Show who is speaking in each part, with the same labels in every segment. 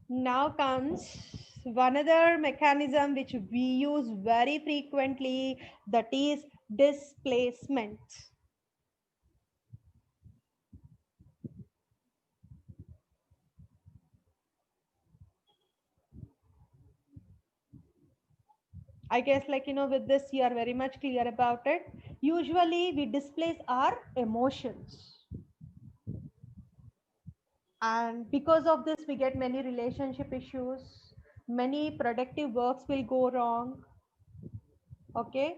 Speaker 1: Now comes one other mechanism which we use very frequently, that is displacement. I guess, with this, you are very much clear about it. Usually, we displace our emotions. And because of this, we get many relationship issues, many productive works will go wrong. Okay.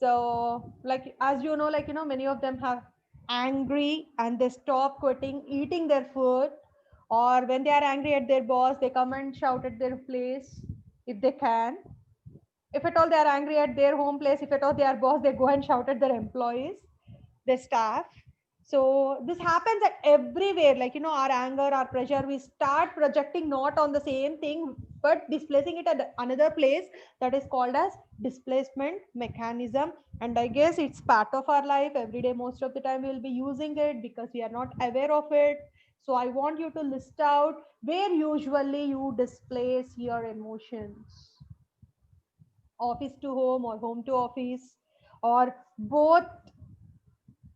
Speaker 1: So, as you know, many of them have angry and they stop quitting eating their food, or when they are angry at their boss, they come and shout at their place if they can. If at all they are angry at their home place, if at all they are boss, they go and shout at their employees, their staff. So this happens at everywhere, our anger, our pressure, we start projecting not on the same thing but displacing it at another place. That is called as displacement mechanism. And I guess it's part of our life every day. Most of the time we will be using it because we are not aware of it. So I want you to list out where usually you displace your emotions: office to home or home to office, or both,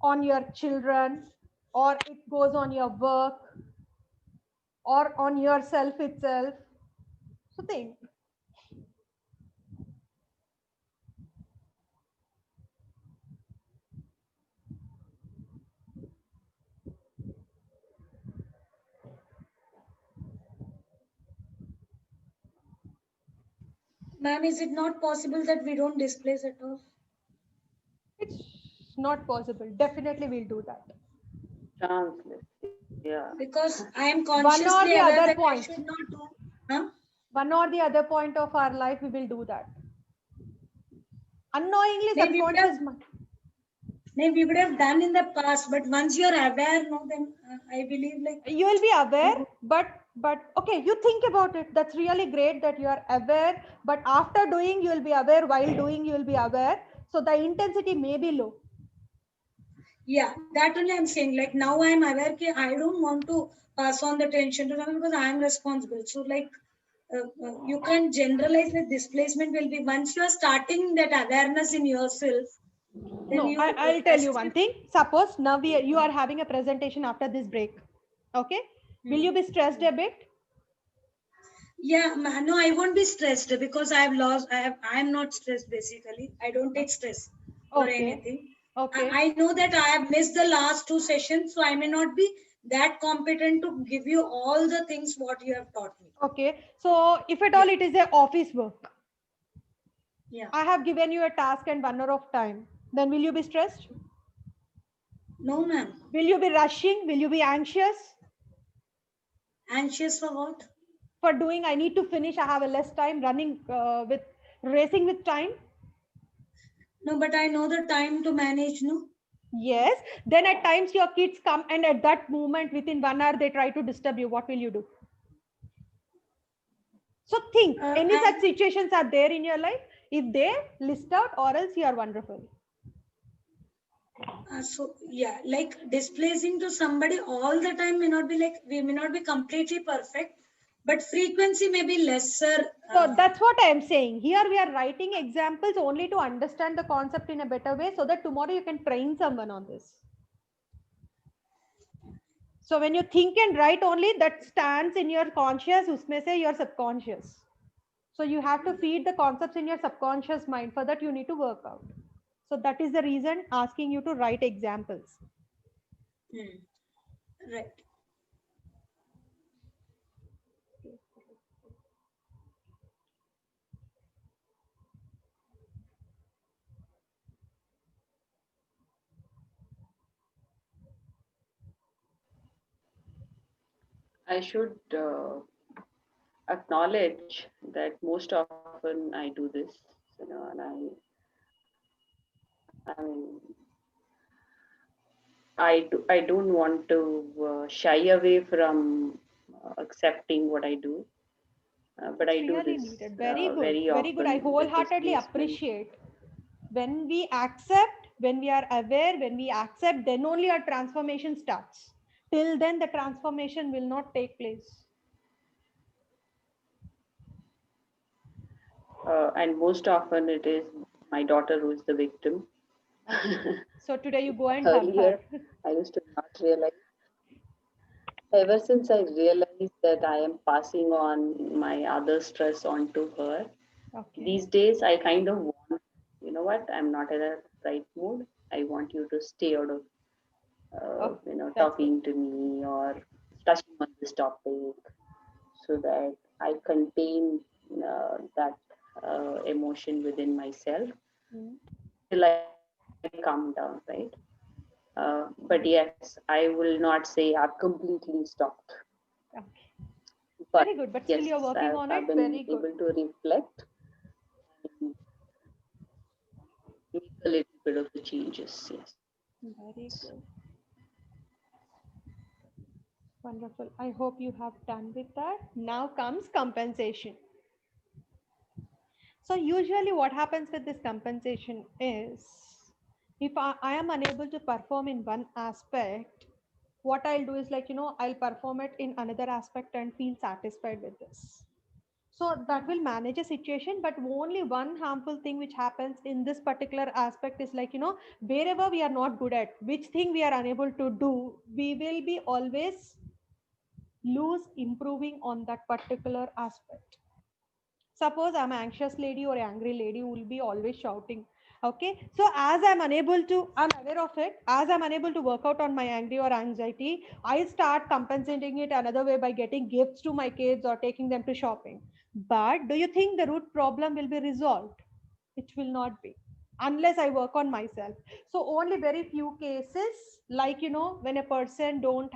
Speaker 1: on your children, or it goes on your work, or on yourself itself. So think.
Speaker 2: Ma'am, is it not possible that we don't displace at all?
Speaker 1: It's not possible. Definitely we'll do that.
Speaker 3: Chanceless. Yeah.
Speaker 2: Because I am
Speaker 1: One or
Speaker 2: consciously
Speaker 1: the
Speaker 2: aware
Speaker 1: other
Speaker 2: that I
Speaker 1: point.
Speaker 2: should not do. Huh?
Speaker 1: One or the other point of our life, we will do that. Unknowingly,
Speaker 2: Maybe we would have,
Speaker 1: subconscious mind.
Speaker 2: maybe we would have done in the past, but once you're aware, no, then I believe like
Speaker 1: You will be aware,
Speaker 2: you.
Speaker 1: but okay, you think about it. That's really great that you are aware, but after doing, you will be aware. While doing, you will be aware. So the intensity may be low.
Speaker 2: Yeah, that only I'm saying. Like now I'm aware that I don't want to pass on the tension to someone because I am responsible. So like you can generalize that displacement will be once you are starting that awareness in yourself, then
Speaker 1: No,
Speaker 2: you
Speaker 1: I'll tell you one
Speaker 2: restrict.
Speaker 1: thing. Suppose now you are having a presentation after this break. Okay. Will
Speaker 2: Hmm.
Speaker 1: you be stressed a bit?
Speaker 2: Yeah, no, I won't be stressed because I have lost. I'm not stressed basically. I don't take stress for
Speaker 1: Okay.
Speaker 2: anything.
Speaker 1: Okay.
Speaker 2: I know that I have missed the last two sessions, so I may not be that competent to give you all the things what you have taught me.
Speaker 1: Okay. So if at all
Speaker 2: Yeah,
Speaker 1: it is a office work,
Speaker 2: yeah.
Speaker 1: I have given you a task and 1 hour of time, then will you be stressed?
Speaker 2: No, ma'am.
Speaker 1: Will you be rushing? Will you be anxious
Speaker 2: Anxious for what?
Speaker 1: for doing? I need to finish. I have a less time running with racing with time.
Speaker 2: No, but I know the time to manage. No.
Speaker 1: Yes. Then at times your kids come and at that moment within 1 hour they try to disturb you. What will you do? So think, any
Speaker 2: I
Speaker 1: such situations are there in your life? If they, list out, or else you are wonderful.
Speaker 2: so yeah, like displacing to somebody all the time may not be like we may not be completely perfect, but frequency may be lesser.
Speaker 1: So that's what I am saying. Here we are writing examples only to understand the concept in a better way so that tomorrow you can train someone on this. So when you think and write only, that stands in your conscious, usme se your subconscious. So you have to feed the concepts in your subconscious mind. For that you need to work out. So that is the reason asking you to write examples.
Speaker 2: Hmm. Right.
Speaker 3: I should acknowledge that most often I do this, and I mean, I don't want to shy away from accepting what I do, but
Speaker 1: It's
Speaker 3: I do
Speaker 1: really
Speaker 3: this
Speaker 1: needed. Very good.
Speaker 3: very
Speaker 1: Very good. I
Speaker 3: often with
Speaker 1: wholeheartedly
Speaker 3: displacement.
Speaker 1: appreciate. When we accept, when we are aware, when we accept, then only our transformation starts. Till then, the transformation will not take place.
Speaker 3: And most often it is my daughter who is the victim.
Speaker 1: So today you go and hug
Speaker 3: Earlier,
Speaker 1: her.
Speaker 3: I used to not realize. Ever since I realized that I am passing on my other stress onto her,
Speaker 1: Okay.
Speaker 3: these days I kind of want, you know what, I'm not in a right mood. I want you to stay out of,
Speaker 1: Oh, that's good.
Speaker 3: talking to me or touching on this topic so that I contain that emotion within myself
Speaker 1: Mm.
Speaker 3: till I calm down, right? But yes, I will not say I've completely stopped.
Speaker 1: Okay.
Speaker 3: But
Speaker 1: Very good. But
Speaker 3: yes,
Speaker 1: still you're working on
Speaker 3: I've
Speaker 1: it.
Speaker 3: been
Speaker 1: Very good.
Speaker 3: able to reflect and make a little bit of the changes. Yes.
Speaker 1: Very good. Wonderful. I hope you have done with that. Now comes compensation. So usually what happens with this compensation is if I am unable to perform in one aspect, what I'll do is I'll perform it in another aspect and feel satisfied with this. So that will manage a situation, but only one harmful thing which happens in this particular aspect is wherever we are not good at, which thing we are unable to do, we will be always lose improving on that particular aspect. Suppose I'm an anxious lady or angry lady who will be always shouting. Okay. So as I'm aware of it, as I'm unable to work out on my angry or anxiety, I start compensating it another way by getting gifts to my kids or taking them to shopping. But do you think the root problem will be resolved? It will not be unless I work on myself. So only very few cases, when a person don't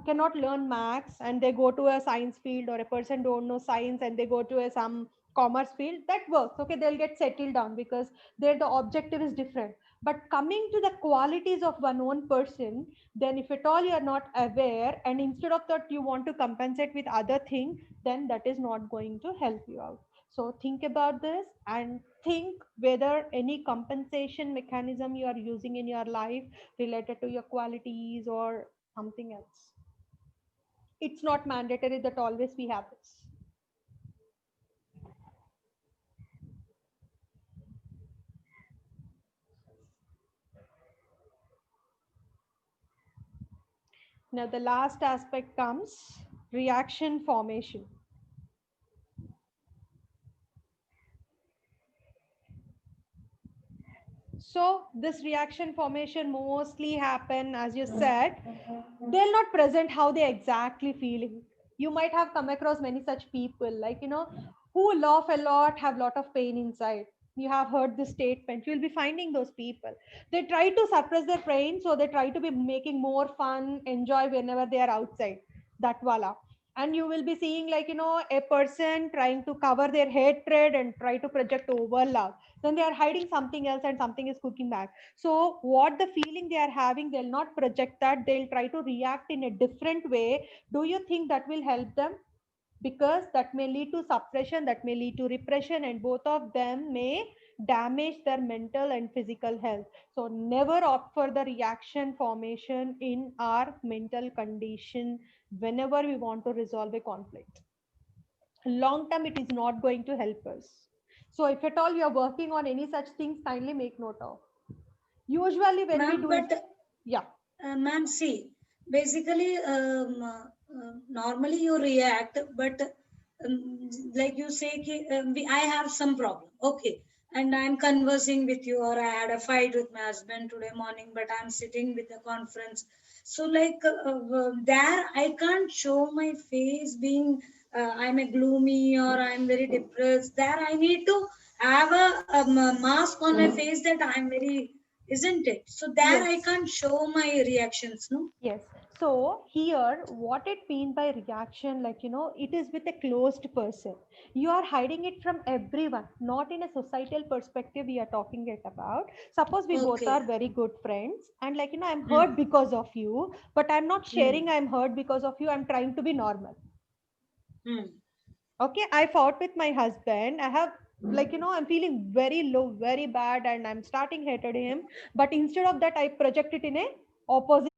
Speaker 1: cannot learn maths and they go to a science field, or a person don't know science and they go to a some commerce field, that works. Okay, they'll get settled down because there the objective is different. But coming to the qualities of one own person, then if at all you are not aware and instead of that you want to compensate with other thing, then that is not going to help you out. So think about this and think whether any compensation mechanism you are using in your life related to your qualities or something else. It's not mandatory that always we have this. Now the last aspect comes reaction formation. So this reaction formation mostly happen, as you said, they'll not present how they exactly feeling. You might have come across many such people, who laugh a lot, have lot of pain inside. You have heard this statement. You'll be finding those people. They try to suppress their pain, so they try to be making more fun, enjoy whenever they are outside. That wala. And you will be seeing a person trying to cover their hatred and try to project over love, then they are hiding something else and something is cooking back. So what the feeling they are having, they'll not project that, they'll try to react in a different way. Do you think that will help them? Because that may lead to suppression, that may lead to repression, and both of them may damage their mental and physical health. So never opt for the reaction formation in our mental condition whenever we want to resolve a conflict. Long term it is not going to help us. So if at all you are working on any such things, kindly make note of. Usually when we
Speaker 2: Ma'am,
Speaker 1: do
Speaker 2: but
Speaker 1: it, yeah.
Speaker 2: ma'am, see, basically, normally you react, but like you say, I have some problem. Okay. And I'm conversing with you, or I had a fight with my husband today morning, but I'm sitting with a conference. So, there, I can't show my face being, I'm a gloomy or I'm very depressed. There, I need to have a mask on my face that I'm very, isn't it? So there I
Speaker 1: Yes.
Speaker 2: can't show my reactions, no?
Speaker 1: Yes. So here, what it mean by reaction, it is with a closed person. You are hiding it from everyone, not in a societal perspective we are talking it about. Suppose we both
Speaker 2: Okay.
Speaker 1: are very good friends and I'm hurt
Speaker 2: Hmm.
Speaker 1: because of you, but I'm not sharing
Speaker 2: Hmm.
Speaker 1: I'm hurt because of you. I'm trying to be normal.
Speaker 2: Hmm.
Speaker 1: Okay, I fought with my husband. I have I'm feeling very low, very bad, and I'm starting hated him. But instead of that, I project it in a opposite